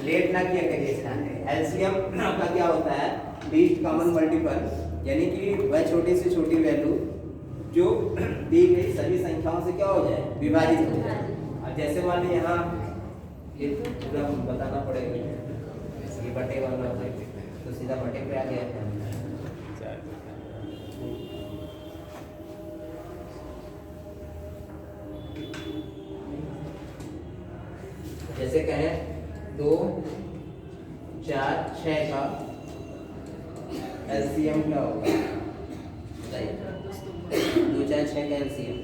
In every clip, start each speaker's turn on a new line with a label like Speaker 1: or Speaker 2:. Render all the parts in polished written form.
Speaker 1: Late ना किया करिए इस ध्यान में। एलसीएम का क्या होता है, लीस्ट कॉमन मल्टीपल, यानी कि वह छोटी से छोटी वैल्यू जो दी गई सभी संख्याओं से क्या हो जाए, विभाजित हो जाए। अब जैसे मान लीजिए यहाँ ये पूरा बताना पड़ेगा, ये बटे वाला तो सीधा बटे पे आ गया था। जैसे कहें 2, 4, 6 का एलसीएम क्या होगा बताइए। 2, 4, 6 का एलसीएम,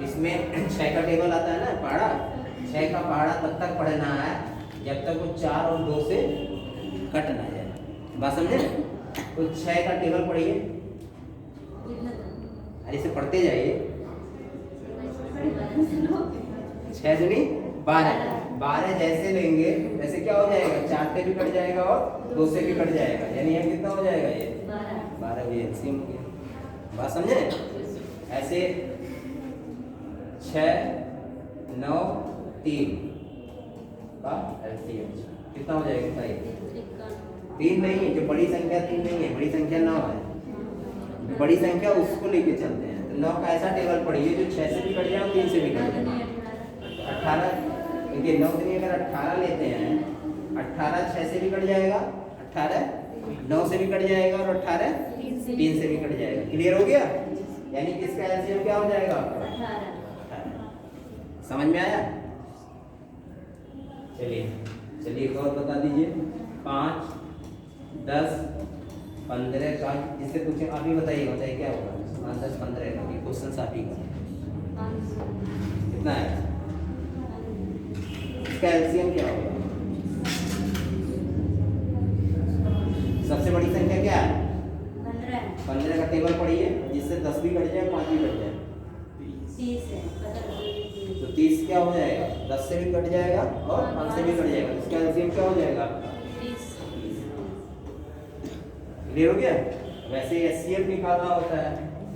Speaker 1: इसमें 6 का टेबल आता है ना पहाड़ा, 6 का पहाड़ा तब तक पढ़ना है जब तक वो 4 और 2 से कट ना जाए। बात समझे? तो 6 का टेबल पढ़िए, अरे इसे पढ़ते जाइए। 6 दूनी 12, 12 जैसे लेंगे वैसे क्या हो जाएगा, 4 से भी कट जाएगा और 2 से भी कट जाएगा, यानी ये कितना हो जाएगा, ये 12 ये एलसीएम हो गया। बात समझे? ऐसे 6, 9, 3 का एलसीएम कितना हो जाएगा बताइए। 3 नहीं है, जो बड़ी संख्या 3 नहीं है, बड़ी संख्या 9 है। बड़ी संख्या उसको लेके चलते हैं, तो 9 का ऐसा टेबल पढ़िए जो 6 से भी कट जाए और 3 से भी कट जाए। 18 देखिए 9 दिन अगर 18 लेते हैं, 18 6 से भी कट जाएगा, 18 9 से भी कट जाएगा और 18 3 से भी कट जाएगा। क्लियर हो गया? यानी कि इसका एलसीएम क्या हो जाएगा आपका 18। समझ में आया? चलिए एक और बता दीजिए। 5, 10, 15 का जिससे पूछे आप ही बताइए क्या होगा। 5, 10, 15 का ये क्वेश्चन आप ही का कितना है, इसका एलसीएम क्या होगा। सबसे बड़ी संख्या क्या है, 15 का टेबल पढ़िए, जिससे 10 भी कट जाए 5 भी कट जाए,
Speaker 2: 30 है।
Speaker 1: तो 30 क्या हो जाएगा, 10 से भी कट जाएगा और 5 से भी कट जाएगा, इसका एलसीएम क्या हो जाएगा आपका
Speaker 2: 30।
Speaker 1: क्लियर हो गया? वैसे एचसीएफ निकालना होता है,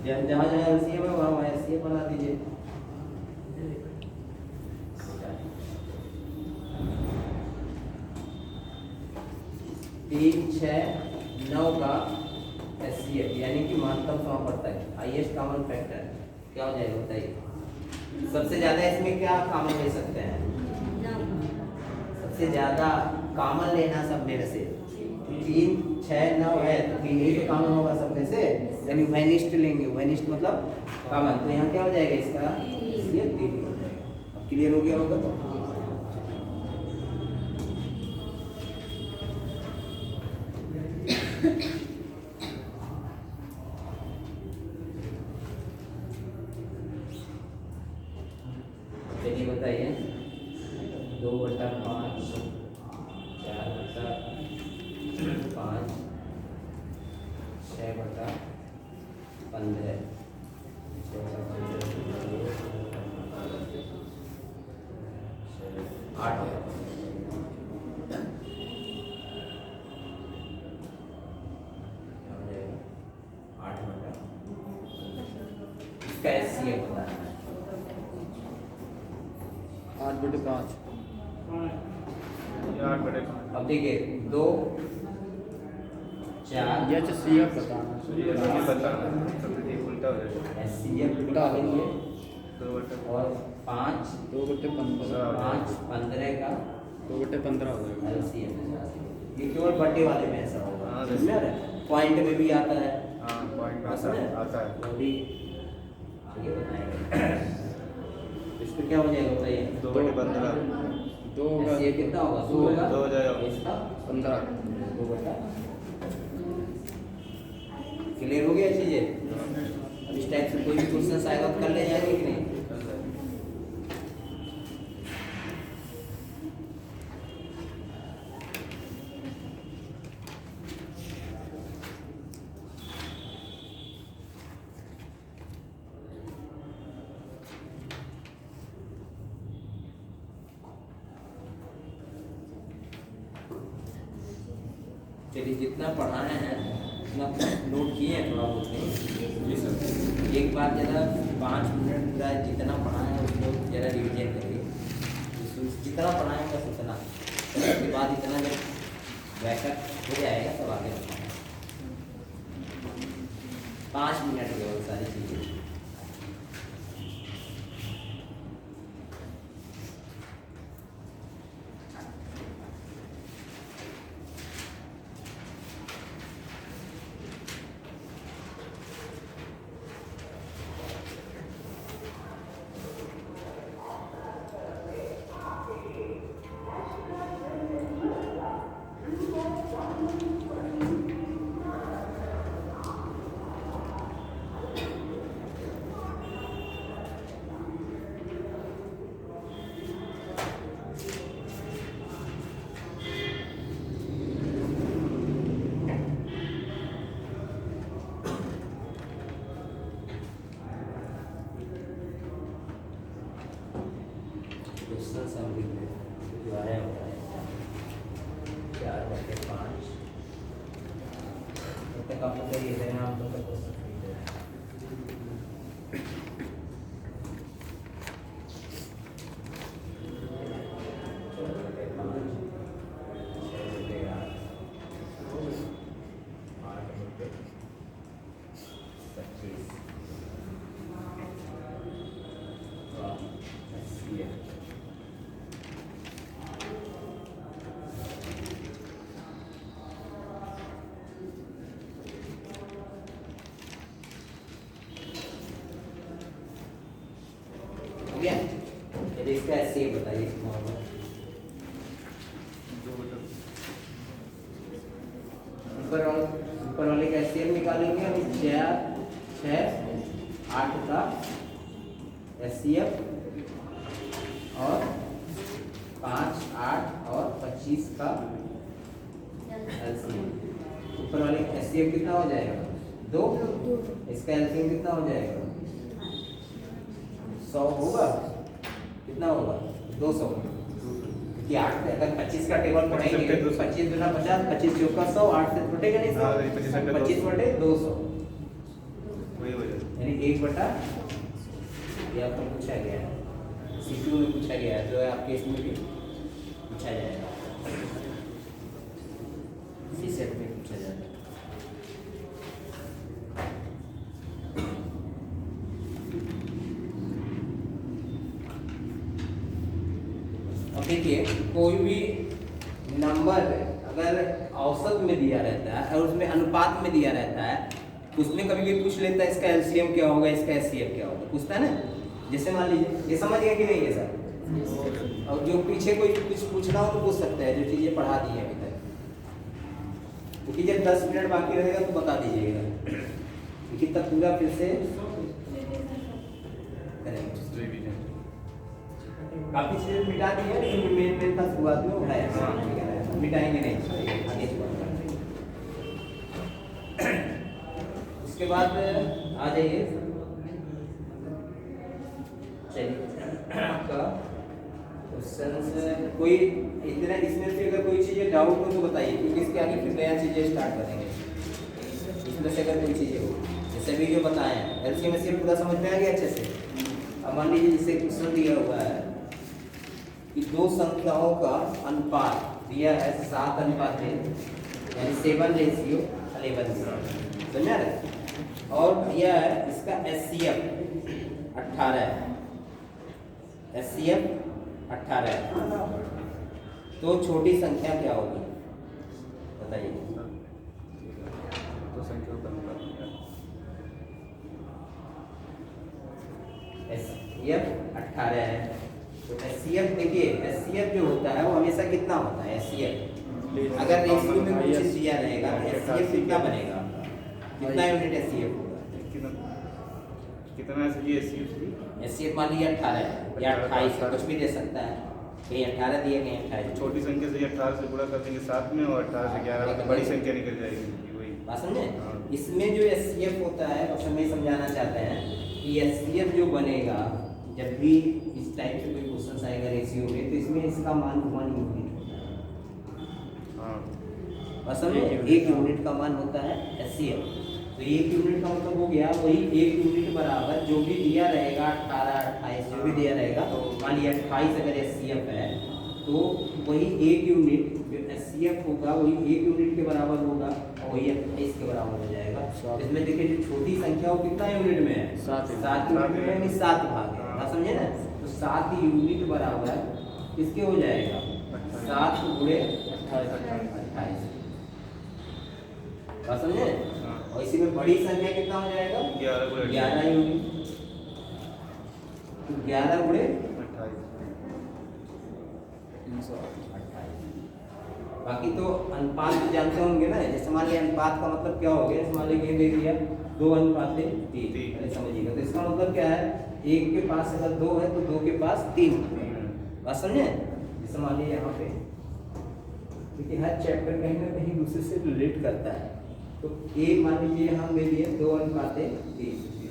Speaker 1: जहाँ जहाँ एलसीएम है वहाँ एचसीएफ बना दीजिए। 3, 6, 9 का एचसीएफ यानी कि महत्तम समापवर्तक, हाईएस्ट कॉमन फैक्टर क्या हो जाएगा बताइए। सबसे ज्यादा इसमें क्या कॉमन ले सकते हैं, सबसे ज्यादा कॉमन लेना सब में से 3, 6, 9 है, तो 3 ही तो कॉमन होगा सब में से, यानी वेनिस्ट लेंगे, वेनिस्ट मतलब कॉमन, तो यहाँ क्या हो जाएगा इसका ये 3 हो जाएगा। क्लियर हो गया होगा? चलिए बताइए 2/5, 4/5, 6/15, 8 इसका एचसीएफ होता है
Speaker 3: 8/5।
Speaker 1: अब देखिए 2, 4
Speaker 3: ये एचसीएफ बताना,
Speaker 1: एचसीएफ
Speaker 3: उल्टा
Speaker 1: लेंगे और 5
Speaker 3: 2/15
Speaker 1: 15 का
Speaker 3: 2/15 हो जाएगा।
Speaker 1: एलसीएम ये केवल बटे वाले में ऐसा होगा,
Speaker 4: हाँ,
Speaker 1: समझ में आ रहा है? पॉइंट में भी आता है,
Speaker 4: आता है।
Speaker 1: वो भी आगे बताएंगे। इसको क्या हो जाएगा बताइए,
Speaker 4: 2/15
Speaker 3: 2 होगा,
Speaker 1: एचसीएफ कितना होगा, 2 होगा,
Speaker 4: 2 हो जाएगा।
Speaker 1: इसका
Speaker 3: 15।
Speaker 1: 2/15। क्लियर हो गया चीजें? अब इस टाइप से कोई भी क्वेश्चन आएगा तो कर ले जाएंगे कि नहीं? चलिए जितना पढ़ाना है उतना नोट किए हैं थोड़ा बहुत नहीं?
Speaker 4: जी सर।
Speaker 1: एक बार जरा 5 मिनट का जितना पढ़ाना है उसको जरा रिविजन करिए, जितना पढ़ाएंगे बस उतना। उसके बाद इतना जब बैकअप हो जाएगा तब आगे बताएंगे। 5 मिनट केवल सारी चीज़ें। क्वेश्चन समरी में जो आया हुआ है 4/5 तक आपको चाहिए है ना, आपको तक क्वेश्चन यदि इसका ऐसे बताइए ऊपर वाले का एचसीएफ निकालेंगे हम 4, 6, 8 का एचसीएफ और 5, 8 और 25 का एलसीएम। ऊपर वाले का एचसीएफ कितना हो जाएगा 2, इसका एलसीएम कितना हो जाएगा 100 होगा, कितना होगा 200, क्योंकि 8 अगर 25 का टेबल पढ़ेंगे तो 25 गुना 50, 25 चौका 100, 8 से छूटेगा नहीं 25/200
Speaker 4: वही हो जाएगा।
Speaker 1: यानी 1/, ये आपको पूछा गया है सीक्यू में पूछा गया है, जो है आपके इसमें भी पूछा जाएगा, सी सेट में पूछा जाएगा। अब देखिए कोई भी नंबर अगर औसत में दिया रहता है और उसमें अनुपात में दिया रहता है तो उसमें कभी भी पूछ लेता है इसका एलसीएम क्या होगा, इसका एचसीएफ क्या होगा, पूछता है ना। जैसे मान लीजिए ये समझ गए कि नहीं है सर, और जो पीछे कोई कुछ पूछना हो तो पूछ सकता है, जो चीज़ें पढ़ा दी है अभी तक, क्योंकि जब 10 मिनट बाकी रहेगा तो बता दीजिएगा, क्योंकि तब पूरा फिर से करेंगे। काफी चीजें मिटा दी है लेकिन मेन था शुरुआत में उठाया, मिटाएंगे नहीं आगे उसके बाद आ जाइए, चलिए आपका क्वेश्चन कोई इतना इसमें से अगर कोई चीज़ें डाउट हो तो बताइए, क्योंकि इसके आगे फिर नया चीज़ें स्टार्ट करेंगे। इसमें से अगर कोई चीज़ें हो जैसे भी जो बताए हैं एलसीएम से पूरा समझ में आ गया अच्छे से। अब मान लीजिए जैसे क्वेश्चन दिया हुआ है कि दो संख्याओं का अनुपात दिया है 7:3 यानी 7:11, समझा रहे, और दिया है इसका एचसीएफ 18 है, एचसीएफ 18 है, तो छोटी संख्या क्या होगी बताइए।
Speaker 4: तो संख्या का
Speaker 1: एचसीएफ 18 है, तो एचसीएफ देखिए एचसीएफ जो होता है वो हमेशा कितना होता है एचसीएफ, अगर रेशियो में कुछ दिया रहेगा एचसीएफ कितना बनेगा, कितना यूनिट एचसीएफ होगा,
Speaker 4: कितना
Speaker 1: एचसीएफ मान लीजिए 18 है या 28 कुछ भी दे सकता है, कहीं 18 दिए कहीं 28,
Speaker 4: छोटी संख्या से 18 से गुणा कर देंगे 7 में और 18 से 11 में बड़ी संख्या निकल जाएगी वही
Speaker 1: बात समझे। इसमें जो एचसीएफ होता है बस हम ये समझाना चाहते हैं कि एचसीएफ जो बनेगा जब भी इस टाइप से कोई क्वेश्चन आएगा रेशियो में तो इसमें इसका मान 1 यूनिट होता है।
Speaker 4: हाँ
Speaker 1: बस समझे, 1 यूनिट का मान होता है एचसीएफ, तो 1 यूनिट का मतलब हो गया वही 1 यूनिट बराबर जो भी दिया रहेगा 18, 28 जो भी दिया रहेगा, मान लिया 28 अगर एचसीएफ है तो तो वही एक यूनिट जो एचसीएफ होगा वही एक यूनिट के बराबर होगा और वही 28 के बराबर हो जाएगा।
Speaker 3: सात।
Speaker 1: इसमें देखिए जो छोटी संख्या वो कितना यूनिट में है?
Speaker 3: सात।
Speaker 1: 7 यूनिट में है, यानी 7 भाग है। बात समझे ना? तो 7 यूनिट बराबर किसके हो जाएगा? 7 गुणे 28। बात समझे?
Speaker 4: हाँ।
Speaker 1: और इसी में बड़ी संख्या कितना हो जाएगा? 11 यूनिट। 11 गुणे 28। बाकी तो अनुपात भी जानते होंगे ना, जैसे मान लिया अनुपात का मतलब क्या हो गया, जैसे मान लिया दे दिया 2:3, समझिएगा। तो इसका मतलब क्या है, 1 के पास अगर 2 है तो 2 के पास 3 होगा। बात समझे? जैसे मान लिया यहाँ पे, क्योंकि हर चैप्टर कहीं ना कहीं दूसरे से रिलेट करता है। तो एक मान लीजिए हम ले लिए 2:3,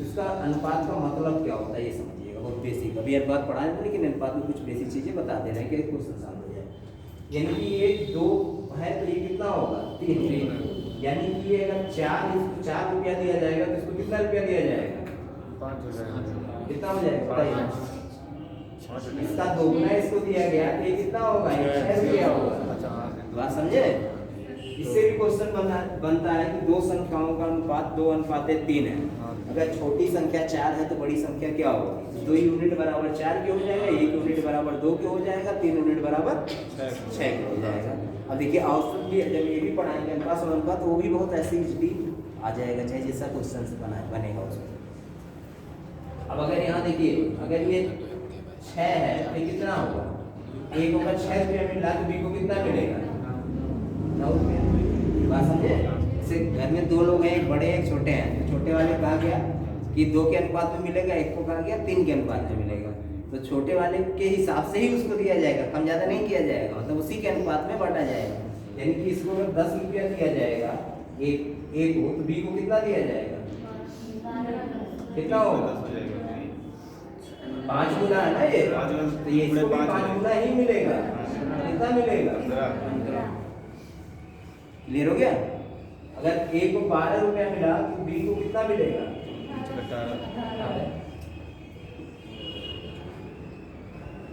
Speaker 1: इसका अनुपात का मतलब क्या होता है ये समझिएगा, बहुत बेसिक। अभी अनुपात पढ़ा है लेकिन अनुपात में कुछ बेसिक चीजें बता दे रहे हैं कि क्वेश्चन आसान हो जाए। यानी कि ये 2 है तो ये कितना होगा? 3। यानी कि ये अगर 4 रुपया दिया जाएगा तो इसको कितना रुपया दिया जाएगा?
Speaker 4: 5 हो जाएगा।
Speaker 1: कितना हो जाएगा बताइए? इसका दोगुना इसको दिया गया तो ये कितना होगा? 6 रुपया होगा। बात समझे? इससे भी क्वेश्चन बनता है कि दो संख्याओं का अनुपात 2:3 है। अगर छोटी संख्या 4 है तो बड़ी संख्या क्या होगी? 2 यूनिट बराबर 4 के हो जाएगा, 1 यूनिट बराबर 2 के हो जाएगा, 3 यूनिट बराबर 6 के हो जाएगा। अब देखिए आउटपुट भी जब ये भी पढ़ाएंगे अनुपात और अनुपात, तो वो भी बहुत ऐसे इजली आ जाएगा, चाहे जैसा क्वेश्चन बनेगा उसमें। अब अगर यहाँ देखिए, अगर ये 6 है तो ये कितना होगा? एक होगा 6 रुपया मिला तो बी को कितना मिलेगा? 9 रुपया। बात समझे? जैसे घर में 2 लोग हैं, एक बड़े एक छोटे हैं, तो छोटे वाले कहा गया कि 2 के अनुपात में मिलेगा, एक को कहा गया 3 के अनुपात में मिलेगा। तो छोटे वाले के हिसाब से ही उसको दिया जाएगा, कम ज़्यादा नहीं किया जाएगा, मतलब उसी के अनुपात में बांटा जाएगा। यानी कि इसको अगर 10 रुपया दिया जाएगा एक को, तो बी को कितना दिया जाएगा? कितना होगा? 5 गुना है ना ये, तो ये इसको 5 गुना ही मिलेगा। कितना मिलेगा? 15। क्लियर हो गया? अगर ए को 12 रुपया मिला तो बी को कितना मिलेगा? 18।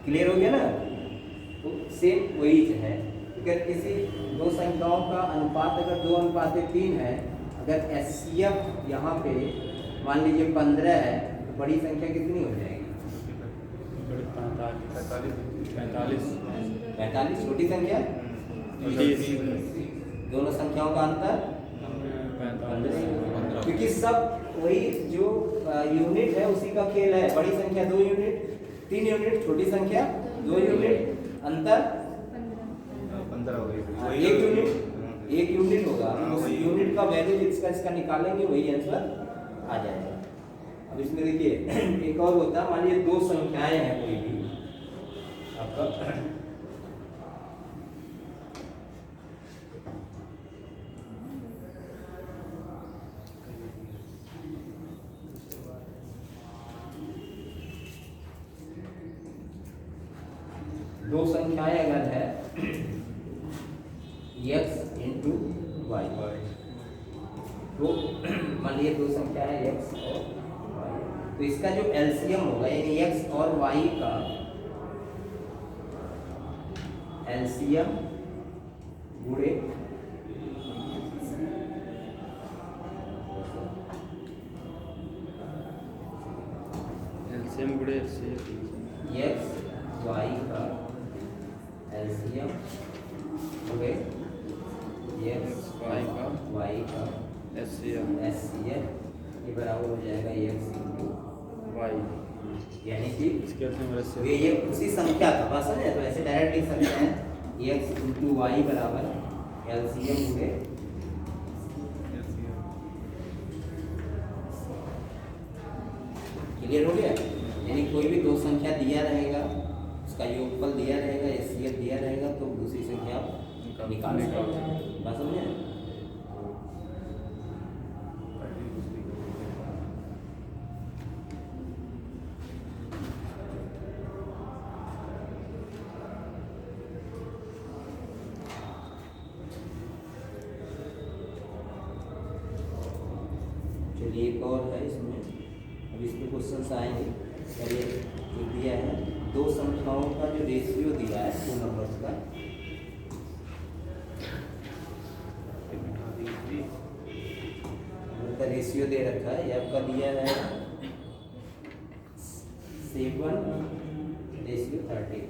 Speaker 1: क्लियर हो गया ना? तो सेम वही है। अगर किसी दो संख्याओं का अनुपात अगर 2:3 है, अगर एचसीएफ यहाँ पे मान लीजिए 15 है, तो बड़ी संख्या कितनी हो जाएगी? 45। छोटी संख्या? दोनों संख्याओं का अंतर 15। क्योंकि सब वही जो यूनिट है उसी का खेल है। बड़ी संख्या 2 यूनिट, 3 यूनिट, छोटी संख्या 2 यूनिट, अंतर
Speaker 4: 15 हो गई।
Speaker 1: 1 यूनिट होगा। उस यूनिट का वैल्यू इसका निकालेंगे, वही आंसर आ जाएगा। अब इसमें देखिए एक और होता है, मान लीजिए 2 संख्याएं हैं कोई भी आपका, दो संख्याएं अगर है x इंटू वाई, तो मान लीजिए 2 संख्या है x और y, तो इसका जो एलसीएम होगा यानी x और y का एलसीएम गुणे
Speaker 3: एलसीएम गुणे
Speaker 1: x y का एलसीएम गुणे x y का
Speaker 3: एचसीएफ
Speaker 1: ये बराबर हो जाएगा x इंटू
Speaker 3: वाई।
Speaker 1: यानी कि
Speaker 3: इसके अर्थ में
Speaker 1: ये उसी संख्या का बस है, तो ऐसे डायरेक्ट लिख सकते हैं x इंटू वाई बराबर एलसीएम गुणे क्लियर हो गया? यानी कोई भी 2 संख्या दिया रहेगा, उसका योगफल दिया रहेगा, एचसीएफ दिया रहेगा, तो दूसरी संख्या आप निकाल सकते हैं। बात समझे? चलिए एक और है इसमें, अब इसमें क्वेश्चन आएंगे। पहले जो दिया है दो संख्याओं का जो रेशियो दिया है दो नंबर्स का, उनका रेशियो दे रखा है, ये आपका दिया है 7:30,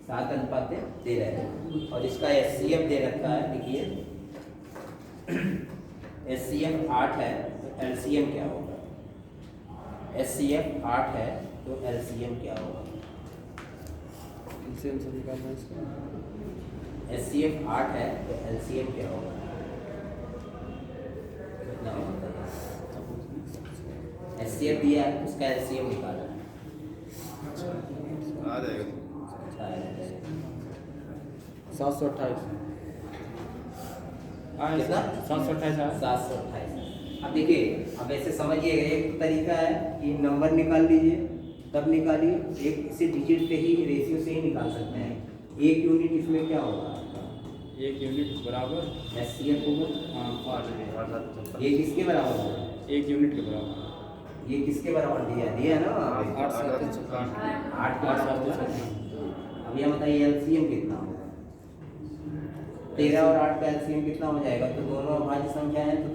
Speaker 1: 7:13 और इसका एचसीएफ दे रखा है। देखिए एचसीएफ 8 है तो एलसीएम क्या होगा, एचसीएफ 8 है तो एलसीएम क्या होगा,
Speaker 3: एलसीएम से निकालना है इसका।
Speaker 1: एचसीएफ 8 है तो एलसीएम क्या होगा, कितना होगा, एचसीएफ दिया है उसका एलसीएम निकालना है।
Speaker 4: आ जाएगा।
Speaker 3: 728
Speaker 1: कितना?
Speaker 3: 728 है।
Speaker 1: 728। अब देखिए, अब ऐसे समझिएगा, एक तरीका है कि नंबर निकाल लीजिए, तब निकालिए, एक इसे डिजिट पे ही रेशियो से ही निकाल सकते हैं। एक यूनिट इसमें क्या होगा,
Speaker 3: एक यूनिट बराबर
Speaker 1: एचसीएफ होगा।
Speaker 3: हाँ 8
Speaker 1: ये किसके बराबर होगा,
Speaker 3: एक यूनिट के बराबर।
Speaker 1: ये किसके बराबर दिया है ना,
Speaker 3: 8 7
Speaker 1: 8 के बराबर होगा। अब ये बताइए एलसीएम कितना होगा, 13 और 8 का एलसीएम कितना हो जाएगा, तो दोनों अभाज्य संख्या है तो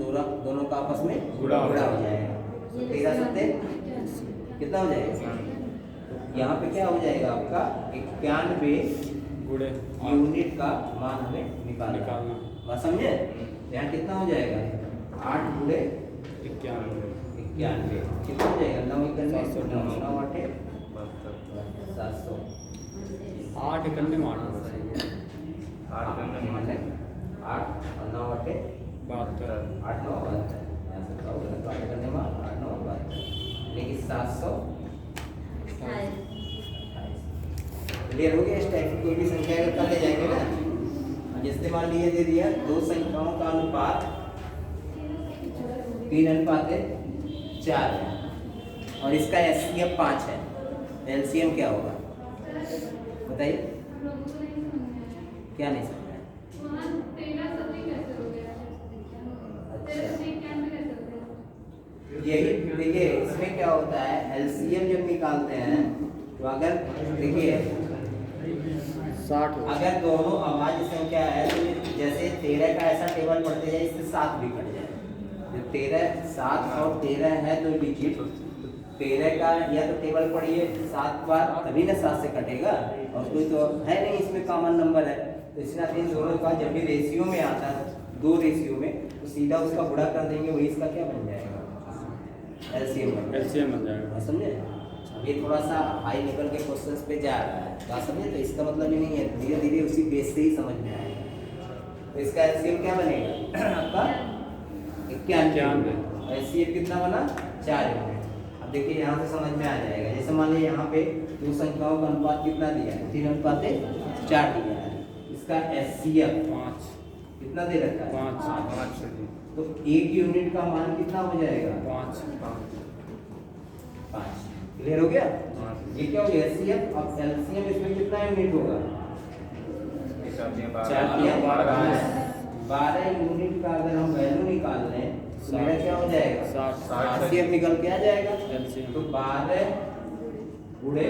Speaker 1: दोनों का आपस में
Speaker 3: गुणा
Speaker 1: हो जाएगा। तो 13 सत्ते कितना हो जाएगा, तो यहाँ पे क्या हो जाएगा आपका 91
Speaker 3: गुणे
Speaker 1: यूनिट का मान हमें निकालना। बात समझे, यहाँ कितना हो जाएगा 8 गुणे
Speaker 3: 91
Speaker 1: कितना हो जाएगा, 9 × 9 = 700।
Speaker 3: 8 इकन्ने में 8
Speaker 1: 8 और 9 8 9 72। लेकिन 700 क्लियर हो गया। इस टाइप की कोई भी संख्या अगर कर ले जाएंगे ना, जैसे मान लीजिए दे दिया दो संख्याओं का अनुपात 3:4 है और इसका एचसीएफ 5 है, एलसीएम क्या होगा बताइए, क्या नहीं समझ में? यही देखिए, इसमें क्या होता है एलसीएम जब निकालते हैं तो अगर देखिए
Speaker 3: 60
Speaker 1: अगर दोनों अभाज्य संख्या है तो जैसे 13 का ऐसा टेबल पढ़ते जाए इससे 7 भी कट जाए। जब 7 और 13 है तो डिजिट 13 का या तो टेबल पढ़िए 7 बार तभी ना 7 से कटेगा, और कोई तो है नहीं इसमें कॉमन नंबर है, तो इसलिए इन दोनों का जब भी रेशियो में आता है दो रेशियो में तो सीधा उसका गुणा कर देंगे, वही इसका क्या बन जाएगा एलसीएम बन जाएगा। समझे, ये थोड़ा सा हाई लेवल के क्वेश्चंस पे जा रहा है, बात समझे, तो इसका मतलब ये नहीं है, धीरे धीरे उसी बेस से ही समझ में आएगा। तो इसका एलसीएम क्या बनेगा आपका 91, एलसीएम कितना बना 4 यूनिट। अब देखिए यहाँ से समझ में आ जाएगा, जैसे मान लीजिए यहाँ पे दो संख्याओं का अनुपात कितना दिया है 3:4 दिया है, इसका एचसीएफ 5 कितना दे रखा है 5, तो एक यूनिट का मान कितना हो जाएगा 5। क्लियर हो गया, ये क्या हो गया एचसीएफ। अब एलसीएम इसमें कितना यूनिट होगा 12 यूनिट का अगर हम वैल्यू निकाल लें तो मेरा क्या हो जाएगा 60 एचसीएफ निकल के आ जाएगा। तो 12 गुणे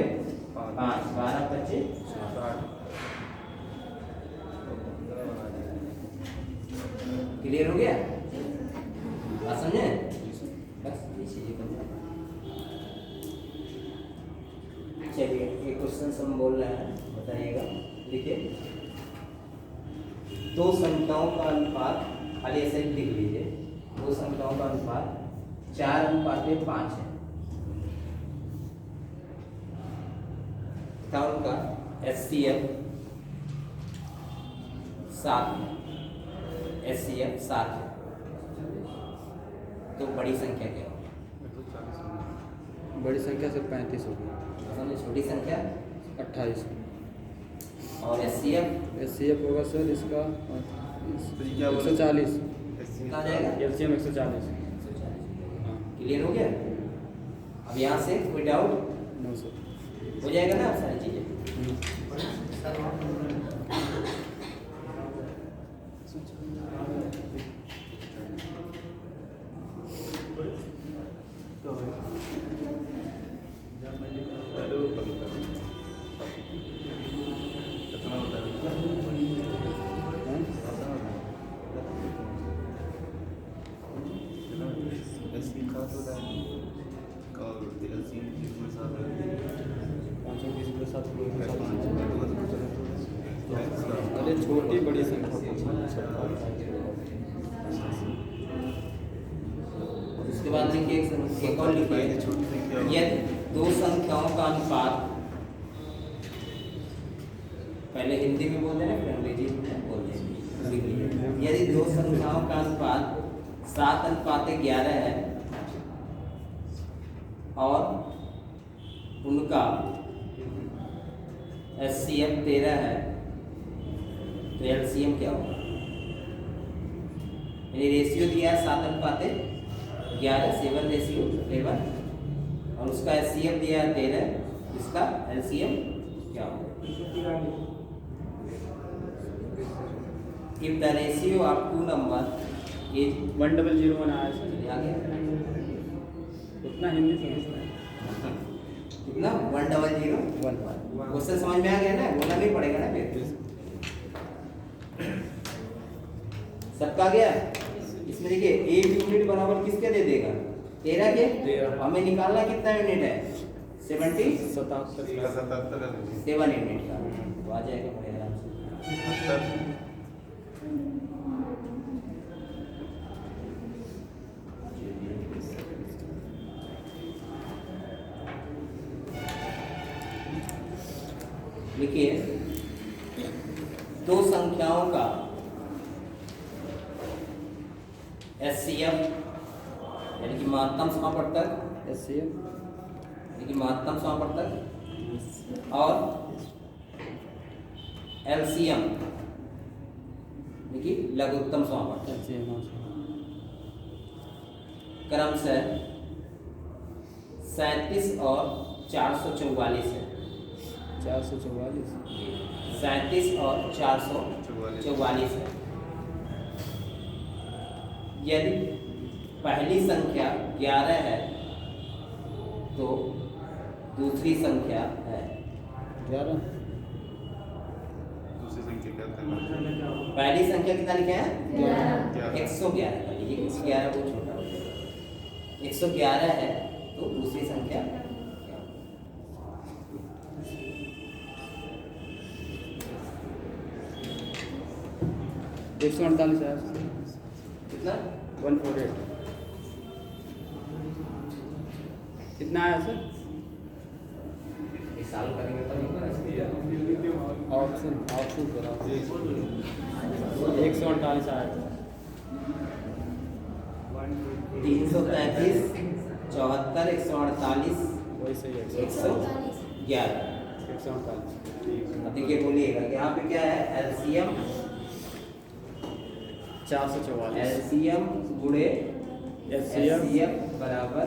Speaker 1: 5 12 25 क्लियर हो गया, बात समझे, बस ये चीजें बन जाए। चलिए एक क्वेश्चन हम बोल रहे हैं, बताइएगा। देखिए दो संख्याओं का अनुपात, खाली ऐसे लिख लीजिए, दो संख्याओं का अनुपात 4:5 है, तथा उनका एचसीएफ 7 है, एचसीएफ 7 है, तो बड़ी संख्या क्या होगी,
Speaker 3: बड़ी संख्या सिर्फ 35 होगी,
Speaker 1: छोटी संख्या
Speaker 3: 28।
Speaker 1: और एचसीएफ
Speaker 3: होगा सर इसका 140,
Speaker 1: कितना आ जाएगा
Speaker 3: एलसीएम 140।
Speaker 1: क्लियर हो गया। अब यहाँ से कोई डाउट
Speaker 3: 900
Speaker 1: हो जाएगा ना सारी चीजें। तो
Speaker 3: छोटी बड़ी संख्या
Speaker 1: उसके बाद लिखिए एक और लिखिए, यदि दो संख्याओं का अनुपात, पहले हिंदी में बोल देना फिर अंग्रेजी में बोल देंगे। यदि दो संख्याओं का अनुपात 7:11 है और उनका HCF 13 है तो LCM क्या होगा? यानी रेशियो दिया है 7:11, 7:11 और उसका HCF दिया है 13, इसका LCM क्या होगा? If the ratio of two number is
Speaker 3: 1001 आया सर,
Speaker 1: आ गया
Speaker 3: उतना हिंदी समझता है।
Speaker 1: कितना 100 क्वेश्चन समझ में आ गया ना, बोलना नहीं पड़ेगा ना फिर। सबका गया? इसमें देखिए एक यूनिट बराबर किसके दे देगा? 13 के। हमें निकालना कितना यूनिट है?
Speaker 3: 77
Speaker 1: 7 यूनिट का, तो आ जाएगा बड़े आराम से। लिखिए दो संख्याओं का HCF यानी कि महत्तम समापवर्तक,
Speaker 3: HCF
Speaker 1: यानी कि महत्तम समापवर्तक और LCM यानी कि लघुत्तम समापवर्तक क्रमशः 37 और 444 है।
Speaker 3: 444
Speaker 1: 37 और 444 है। यदि पहली संख्या 11 है तो दूसरी संख्या है
Speaker 3: 11।
Speaker 4: दूसरी संख्या क्या था?
Speaker 1: पहली संख्या कितना लिखे हैं?
Speaker 4: 11।
Speaker 1: 111 का लीजिए, 111 बहुत छोटा हो जाएगा। 111 है तो दूसरी संख्या क्या?
Speaker 3: 148 आया सर,
Speaker 1: कितना?
Speaker 3: 148 कितना आया सर?
Speaker 1: इस साल करेंगे तो नहीं करेंगे।
Speaker 3: ऑप्शन करा 148 आया था।
Speaker 1: 333 74 148
Speaker 3: वही सही है
Speaker 1: 111।
Speaker 3: 148।
Speaker 1: अब देखिए बोलिएगा यहाँ पे क्या है? LCM
Speaker 3: 444
Speaker 1: LCM गुणे
Speaker 3: HCF
Speaker 1: HCF बराबर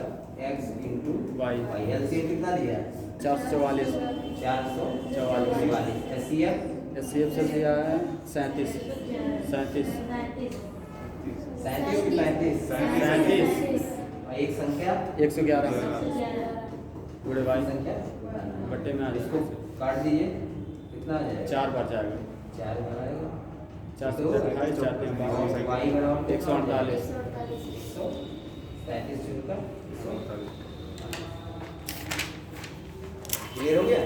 Speaker 1: x इंटू
Speaker 3: Y।
Speaker 1: LCM कितना दिया है?
Speaker 3: 444
Speaker 1: 444। HCF
Speaker 3: HCF से दिया है 37
Speaker 1: 37 की 35
Speaker 3: 37
Speaker 1: और एक संख्या
Speaker 3: 111 पूरे
Speaker 1: y
Speaker 3: Y
Speaker 1: संख्या
Speaker 3: बट्टे में आ
Speaker 1: इसको
Speaker 3: जाएगा।
Speaker 1: काट दीजिए, कितना आ जाएगा?
Speaker 3: 4 बार जाएगा।
Speaker 1: 4 बनाएगा
Speaker 3: 4 से 28 4 3
Speaker 1: y बराबर
Speaker 3: 148
Speaker 1: 137 जुड़कर क्लियर हो गया?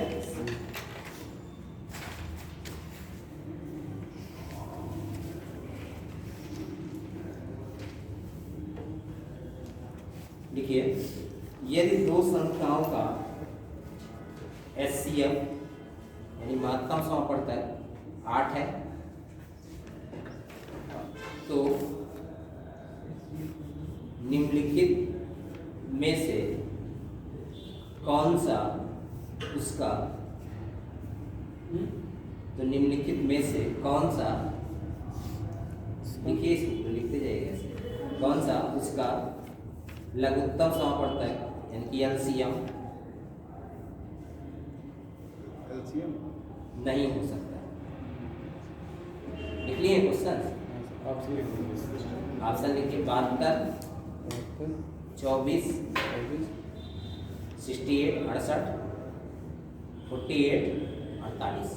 Speaker 1: देखिए यदि दो संख्याओं का HCF यानी महत्तम समापवर्तक 8 है तो निम्नलिखित में से कौन सा उसका तो निम्नलिखित में से कौन सा, लिखिए इसको लिखते जाइएगा ऐसे, कौन सा उसका लघुत्तम समापवर्तक यानी कि LCM नहीं हो सकता। लिख लिए क्वेश्चन? ऑप्शन लिखिए 72 24 68 68 48 48।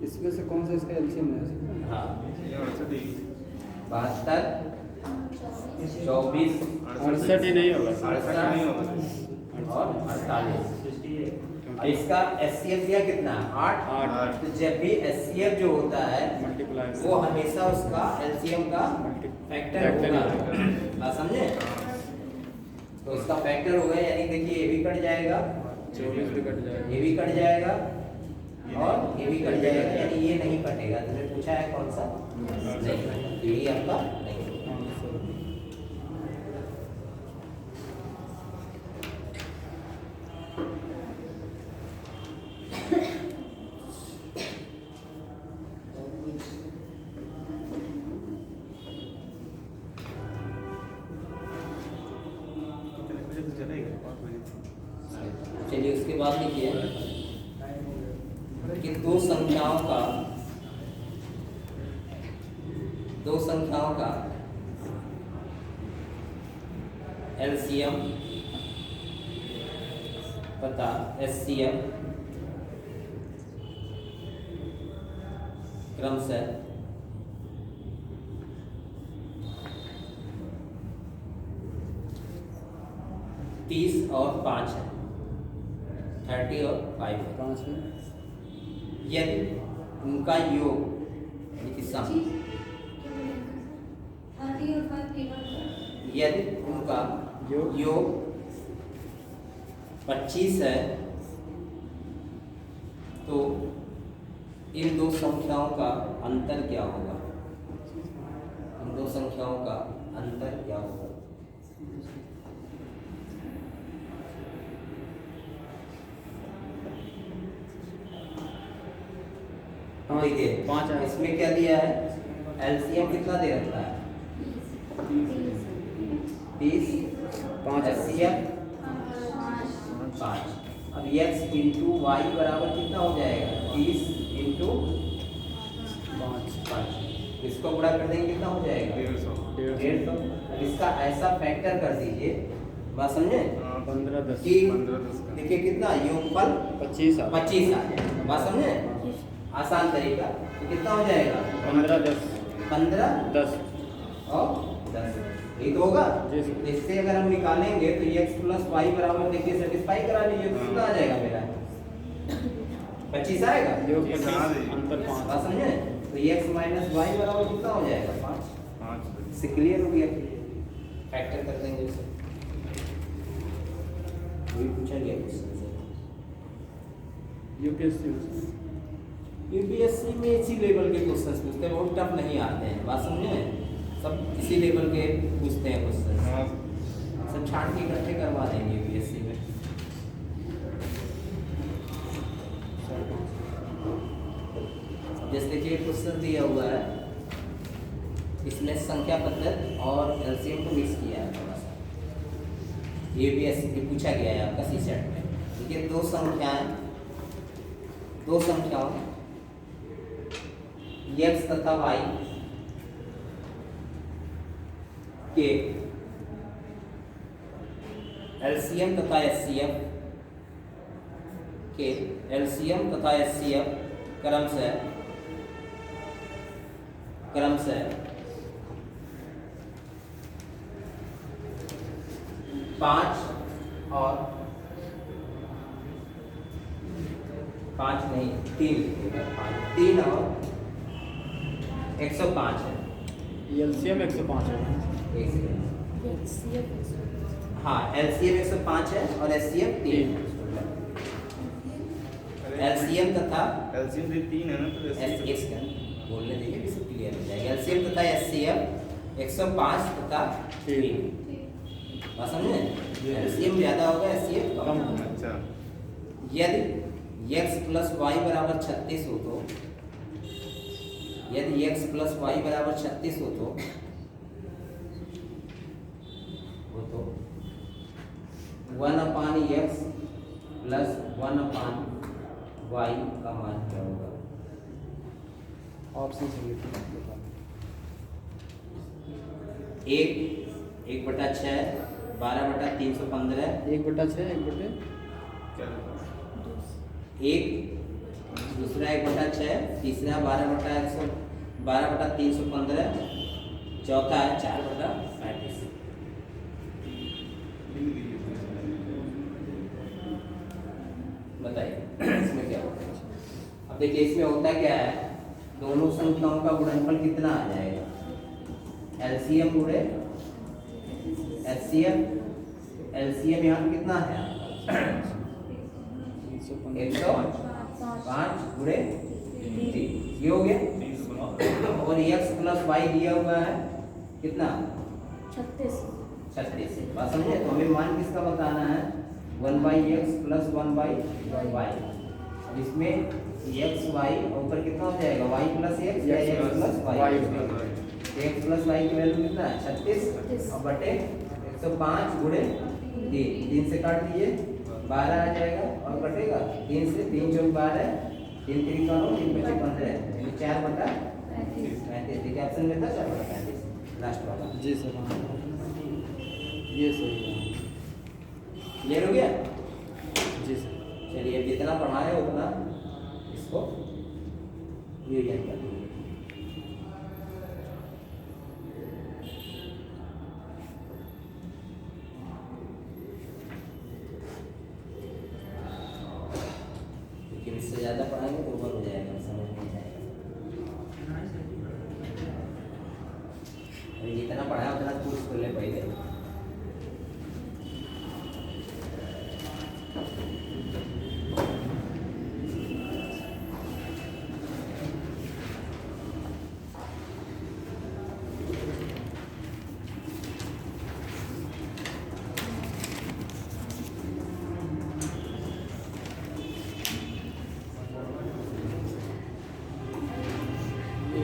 Speaker 3: इसमें से कौन सा इसका LCM है?
Speaker 1: हाँ 72 24
Speaker 3: 68 ही नहीं होगा
Speaker 4: 68 नहीं होगा।
Speaker 1: और 48। अब इसका एचसीएफ दिया कितना 8।
Speaker 3: आठ।
Speaker 1: तो जब भी एचसीएफ जो होता है
Speaker 3: मल्टीप्लाई
Speaker 1: वो हमेशा उसका एलसीएम का फैक्टर होगा। बात समझे? तो इसका फैक्टर होगा, यानी देखिए ये भी कट जाएगा,
Speaker 3: 24 भी कट जाएगा।
Speaker 1: ये भी कट जाएगा और ये भी कट जाएगा, यानी ये नहीं कटेगा। तुमने पूछा है कौन सा? नहीं, तो यही आपका नहीं। चलिए उसके बाद लिखिए कि दो संख्याओं का एलसीएम तथा एचसीएफ क्रमशः 30 और 5 है, 30 और 5 है।
Speaker 3: 5 है।
Speaker 1: यदि उनका योग यानी कि सम, यदि उनका योग 25 है तो इन दो संख्याओं का अंतर क्या होगा? इन दो संख्याओं का अंतर क्या होगा? देखिए
Speaker 3: 5 है।
Speaker 1: इसमें क्या दिया है? एलसीएम कितना दे रखा है? 30।
Speaker 3: 5 है।
Speaker 1: एचसीएफ 5। अब x इंटू वाई बराबर कितना हो जाएगा? 30 इंटू 5। इसको गुणा कर देंगे कितना हो जाएगा? 150। अब इसका ऐसा फैक्टर कर दीजिए, बात समझे?
Speaker 3: 15 10
Speaker 1: कि देखिए कितना योगफल
Speaker 3: 25 आ
Speaker 1: 25 आ जाए। बात समझे? आसान तरीका। तो कितना हो जाएगा?
Speaker 3: 15 10
Speaker 1: 15
Speaker 3: 10
Speaker 1: और 10। यही तो होगा।
Speaker 3: जी सर।
Speaker 1: इससे अगर हम निकालेंगे तो x प्लस वाई बराबर देखिए सेटिस्फाई करा लीजिए, तो कितना आ जाएगा मेरा? 25 आएगा।
Speaker 3: योग
Speaker 4: ये
Speaker 3: 25
Speaker 4: कहाँ दे?
Speaker 3: अंतर 5।
Speaker 1: बात समझे? तो x माइनस वाई बराबर कितना हो जाएगा? 5। से क्लियर हो गया? फैक्टर कर देंगे उसे, वही पूछा गया क्वेश्चन से।
Speaker 3: यूपीएससी
Speaker 1: यूपीएससी में इसी लेवल के क्वेश्चन पूछते हैं, बहुत टफ नहीं आते हैं। बात समझे? सब इसी लेवल के पूछते हैं क्वेश्चन, सब छांट के इकट्ठे करवा देंगे यूपीएससी में। जैसे देखिए क्वेश्चन दिया हुआ है, इसमें संख्या पद्धति और एलसीएम को मिक्स किया है थोड़ा सा। यूपीएससी में पूछा गया है आपका सी सेट में। देखिए दो संख्याओं x तथा y के एलसीएम तथा एचसीएफ क्रमशः 5 और 5 नहीं 3 और 105 है।
Speaker 3: एलसीएम 105 है।
Speaker 1: एक सेकंड। हाँ एलसीएम 105 है और एचसीएफ 3। एलसीएम तथा
Speaker 4: एलसीएम 3 है ना, तो
Speaker 1: एक सेकंड बोलने दीजिए, भी सब क्लियर हो जाएगा। एलसीएम तथा एचसीएफ 105 तथा 3। बात समझे? एलसीएम ज्यादा होगा, एचसीएफ कम।
Speaker 4: अच्छा।
Speaker 1: यदि x प्लस वाई बराबर 36 हो तो, यदि x प्लस वाई बराबर 36 हो तो 1/x प्लस 1/y का मान क्या होगा?
Speaker 3: ऑप्शन से लिखिए।
Speaker 1: 1/6 12/315
Speaker 3: 1/6
Speaker 4: क्या रहता है?
Speaker 1: 1 दूसरा 1/6 तीसरा 12/315 चौथा है 4/35। बताइए इसमें क्या होता है? अब देखिए इसमें होता क्या है, दोनों संख्याओं का गुणनफल कितना आ जाएगा? एलसीएम गुणे एचसीएफ। एलसीएम यहाँ पे कितना है? 105 गुणे 3, ये हो गया। और x प्लस वाई दिया हुआ है कितना? 36। बात समझे? तो हमें मान किसका बताना है? 1/x plus 1/y। अब इसमें x y ऊपर कितना हो जाएगा? y प्लस x या x plus y? x plus y की वैल्यू कितना है? 36 और बटे 105 गुणे 3 से काट दीजिए, 12 आ जाएगा और कटेगा 3 से। 3 चौक 12, 3 3 का 9, 3 बचे 15, 4/35। देखिए ऑप्शन में था 4/35 लास्ट वाला।
Speaker 3: जी सर, हाँ ये सही है।
Speaker 1: क्लियर हो गया?
Speaker 3: जी सर।
Speaker 1: चलिए जितना पढ़ाए उतना इसको ये याद कर लीजिए। लेकिन इससे ज़्यादा पढ़ाएंगे तो ऊपर हो जाएगा, समझ नहीं आएगा। अरे जितना पढ़ाया उतना कोर्स कर ले पहले।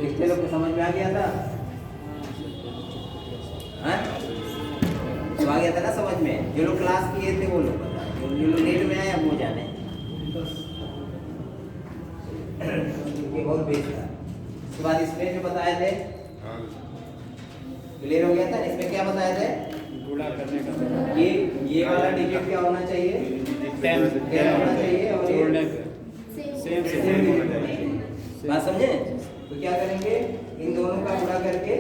Speaker 1: कितने लोग को समझ में आ गया था? हाँ? तो आ गया था ना समझ में? जो लोग क्लास किए थे वो लोग बता, जो लोग नेट में आए वो जाने। ये बहुत बेस्ट था। उसके बाद इसमें जो बताए थे क्लियर हो गया था। इसमें क्या बताए थे?
Speaker 3: गुणा करने का
Speaker 1: ये वाला डिजिट क्या होना चाहिए? 10 होना चाहिए और
Speaker 3: जोड़ने
Speaker 1: ये
Speaker 3: पे
Speaker 1: सेम होना चाहिए। बात समझे? तो क्या करेंगे, इन दोनों का गुणा करके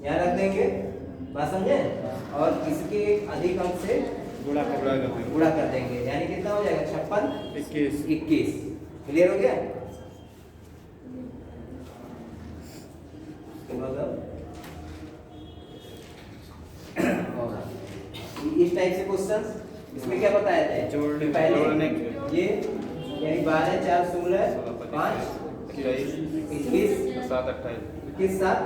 Speaker 1: यहाँ रख देंगे। बात समझे? और इसके अधिक अंक से
Speaker 3: गुणा
Speaker 1: कर देंगे, यानी कितना हो जाएगा? 56 21। क्लियर हो गया? इस टाइप से क्वेश्चन इसमें क्या बताया था?
Speaker 3: जोड़ने
Speaker 1: पहले ये यानी 12 4 16 5 21
Speaker 4: 7 28
Speaker 1: 21 7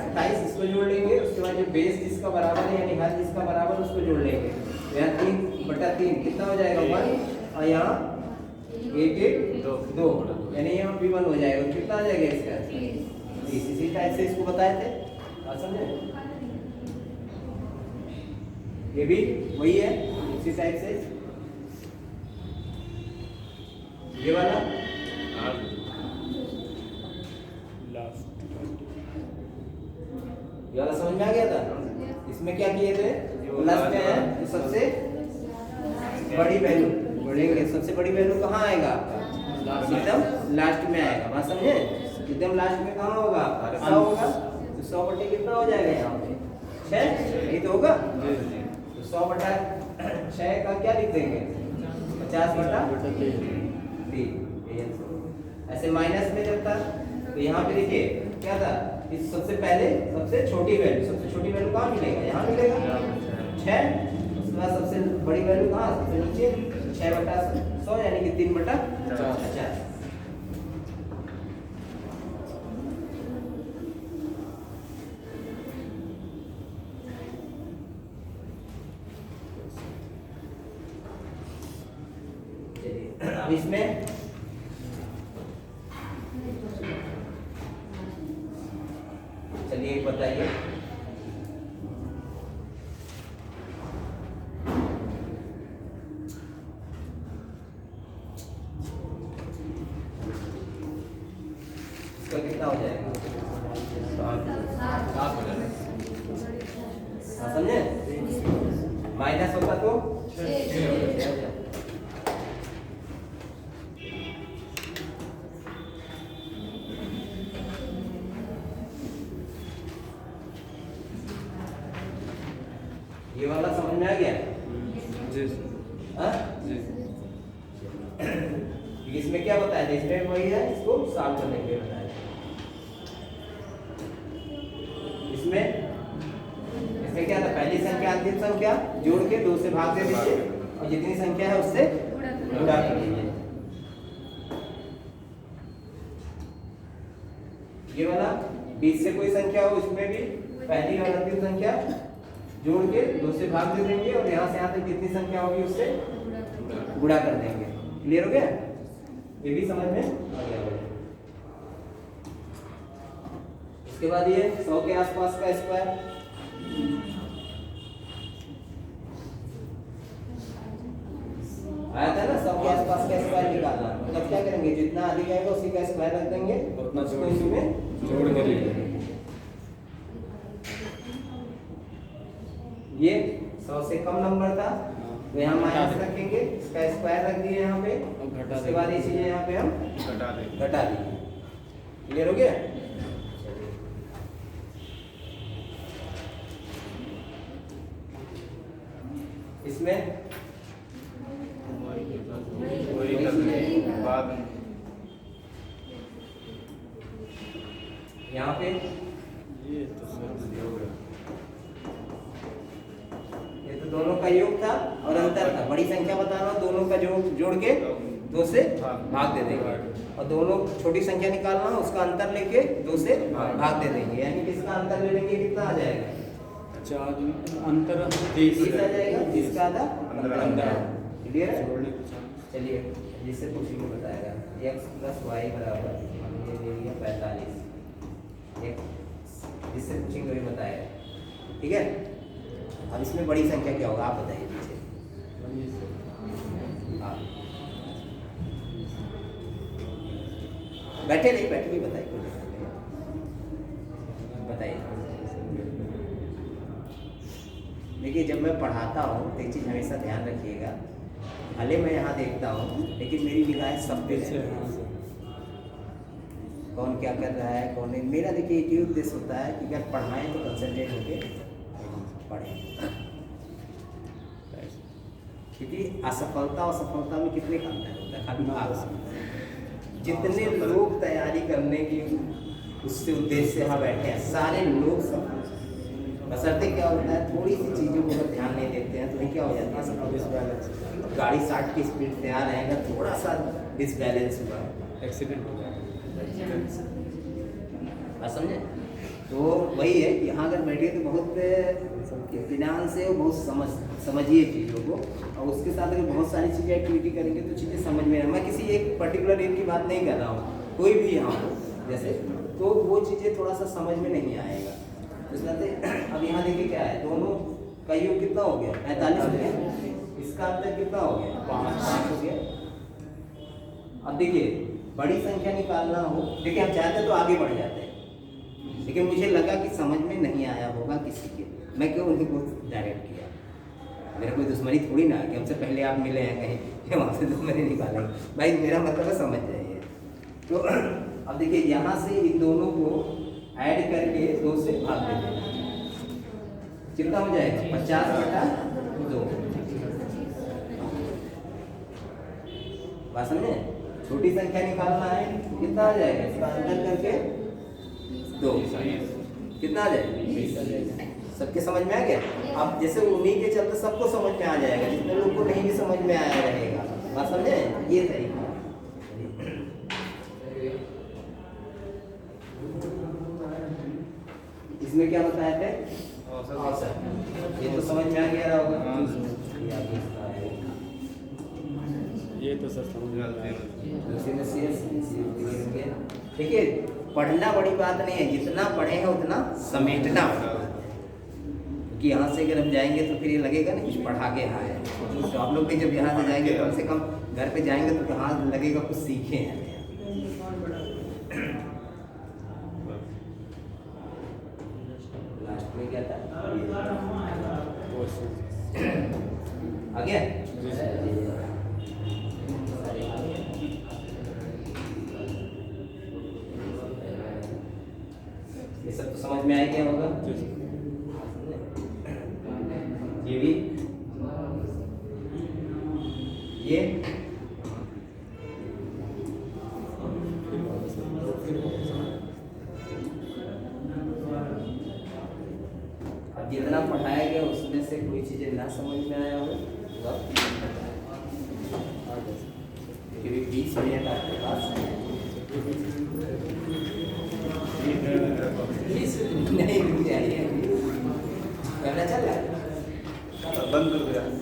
Speaker 1: 28 इसको जोड़ लेंगे। उसके बाद जो बेस जिसका बराबर है यानी हर जिसका बराबर उसको जोड़ लेंगे। यहाँ 3/3 कितना हो जाएगा? 1 और यहाँ 8 8 2 यानी यहाँ भी 1 हो जाएगा। कितना आ जाएगा इसका? 30। इसी टाइप से इसको बताए थे, समझे? ये भी वही है, इसी टाइप से। ये वाला ये वाला समझ में आ गया था? इसमें क्या किए थे? प्लस में है तो सबसे बड़ी वैल्यू बढ़ेंगे। सबसे बड़ी वैल्यू कहाँ आएगा आपका? एकदम लास्ट में आएगा। बात समझे? एकदम लास्ट में कहाँ होगा आपका? 100 होगा। तो 100 बटे कितना हो जाएगा यहाँ पे? 6। यही तो होगा। तो 100 बटा 6 का क्या लिख देंगे? 50/3। ऐसे माइनस में जब था तो यहाँ पे देखिए क्या था? इस सबसे पहले सबसे छोटी वैल्यू कहाँ मिलेगा? यहाँ मिलेगा 6। उसके बाद सबसे बड़ी वैल्यू कहाँ? सबसे नीचे 6/100 यानी कि 3/50। अब इसमें चलिए बताइए। इसका कितना हो जाएगा? 7 हो जाएगा। समझे? माइनस होगा तो 6। ये वाला समझ में आ गया?
Speaker 3: जी
Speaker 1: हाँ?
Speaker 3: जी।
Speaker 1: इसमें क्या बताया था, इसमें वही है, इसको सॉल्व करने के लिए बताया। इसमें क्या था, पहली संख्या अंतिम संख्या जोड़ के 2 से भाग दे दीजिए और जितनी संख्या है उससे गुणा कर दीजिए। ये वाला 20 से कोई संख्या हो इसमें भी पहली और अंतिम संख्या जोड़ के 2 से भाग दे देंगे और यहाँ से यहाँ तक जितनी संख्या होगी उससे गुणा कर देंगे। क्लियर हो गया? ये भी समझ में आ गया होगा। इसके बाद ये 100 के आसपास का स्क्वायर, आया था ना, 100 के आसपास का स्क्वायर निकालना। मतलब क्या करेंगे, जितना अधिक आएगा उसी का स्क्वायर रख देंगे, उसको इसमें जोड़ के लिखेंगे। ये 100 से कम नंबर था तो यहाँ माइनस रखेंगे, इसका स्क्वायर रख दिए यहाँ पे, उसके बाद ये चीजें यहाँ पे हम घटा देंगे। क्लियर हो गया? इसमें यहाँ पे ये तो दोनों का योग था और अंतर था। बड़ी संख्या बताना, दोनों का जोड़ के 2 से भाग दे देंगे और दोनों छोटी संख्या निकालना, उसका अंतर लेके 2 से भाग दे देंगे। यानी कि इसका अंतर ले लेंगे, कितना आ जाएगा?
Speaker 3: 4 अंतर
Speaker 1: 30 आ जाएगा, 30 का आधा 15। क्लियर है? चलिए जिससे पूछी को बताएगा, x + y बराबर ये ले लिया 45, जिससे पूछेंगे वही बताएगा। ठीक है? अब इसमें बड़ी संख्या क्या होगा आप बताइए पीछे। हाँ बैठे नहीं, बैठे भी बताइए, बताइए। देखिए जब मैं पढ़ाता हूँ तो एक चीज़ हमेशा ध्यान रखिएगा, भले मैं यहाँ देखता हूँ लेकिन मेरी निगाहें सब पे है, कौन क्या कर रहा है कौन नहीं। मेरा देखिए एक ही उद्देश्य होता है कि अगर पढ़ाएं तो कंसंट्रेट होके पढ़ें, क्योंकि असफलता और सफलता में कितने का अंतर होता है, खाली भाग। जितने लोग तैयारी करने की उससे उद्देश्य से यहाँ बैठे हैं सारे लोग सफल, बशर्ते क्या होता है थोड़ी सी चीज़ों को अगर ध्यान नहीं देते हैं तो ये क्या हो जाता है, डिसबैलेंस। गाड़ी 60 की स्पीड से आ रहेगा, थोड़ा सा डिसबैलेंस हुआ, एक्सीडेंट हो जाएगा। बात समझे? तो वही है, यहाँ अगर बैठे तो बहुत इत्मीनान से बहुत समझिए चीज़ों को, और उसके साथ अगर बहुत सारी चीज़ें एक्टिविटी करेंगे तो चीज़ें समझ में आए। मैं किसी एक पर्टिकुलर एज की बात नहीं कर रहा हूँ, कोई भी यहाँ हो जैसे, तो वो चीज़ें थोड़ा सा समझ में नहीं आएगा। इस नाते अब यहाँ देखिए क्या है, दोनों का योग कितना हो गया 45 हो गया, इसका अंतर कितना हो गया 5 हो गया। अब देखिए बड़ी संख्या निकालना हो, देखिए हम चाहते तो आगे बढ़ जाते हैं, लेकिन मुझे लगा कि समझ में नहीं आया होगा किसी के, मैं क्यों उनको डायरेक्ट किया। मेरा कोई दुश्मनी थोड़ी ना कि हमसे पहले आप मिले हैं कहीं वहाँ से दुश्मनी निकालेंगे, भाई मेरा मतलब है समझ जाइए। तो अब देखिए यहाँ से इन दोनों को ऐड करके 2 से भाग देंगे, कितना हो जाएगा 50/2। बात समझे? छोटी संख्या निकालना है, कितना आ जाएगा, इसका अंतर करके 2, कितना आ जाएगा 20 आ जाएगा। सबके समझ में आ गया? अब जैसे उन्हीं के चलते सबको समझ में आ जाएगा, जितने लोग को नहीं भी समझ में आया रहेगा। बात समझे? ये तरीका इसमें क्या बताया थे, औसत। ये तो समझ में आ गया होगा।
Speaker 3: ये तो सर समझ में
Speaker 1: देखिए पढ़ना बड़ी बात नहीं है, जितना पढ़ेंगे उतना समेटना होगा, क्योंकि यहाँ से अगर हम जाएंगे तो फिर ये लगेगा ना कुछ पढ़ा के आए। तो आप लोग भी जब यहाँ से जाएंगे कम से कम घर पे जाएंगे तो कहाँ लगेगा कुछ सीखे हैं। लास्ट में क्या था आ गया? ये सब तो समझ में आ गया होगा। ये भी, जितना पढ़ाया गया उसमें से कोई चीज़ें ना समझ में आया हो क्योंकि 20 मिनट आपके पास नहीं रुक जाइए कैमरा चल रहा है
Speaker 4: बंद कर दिया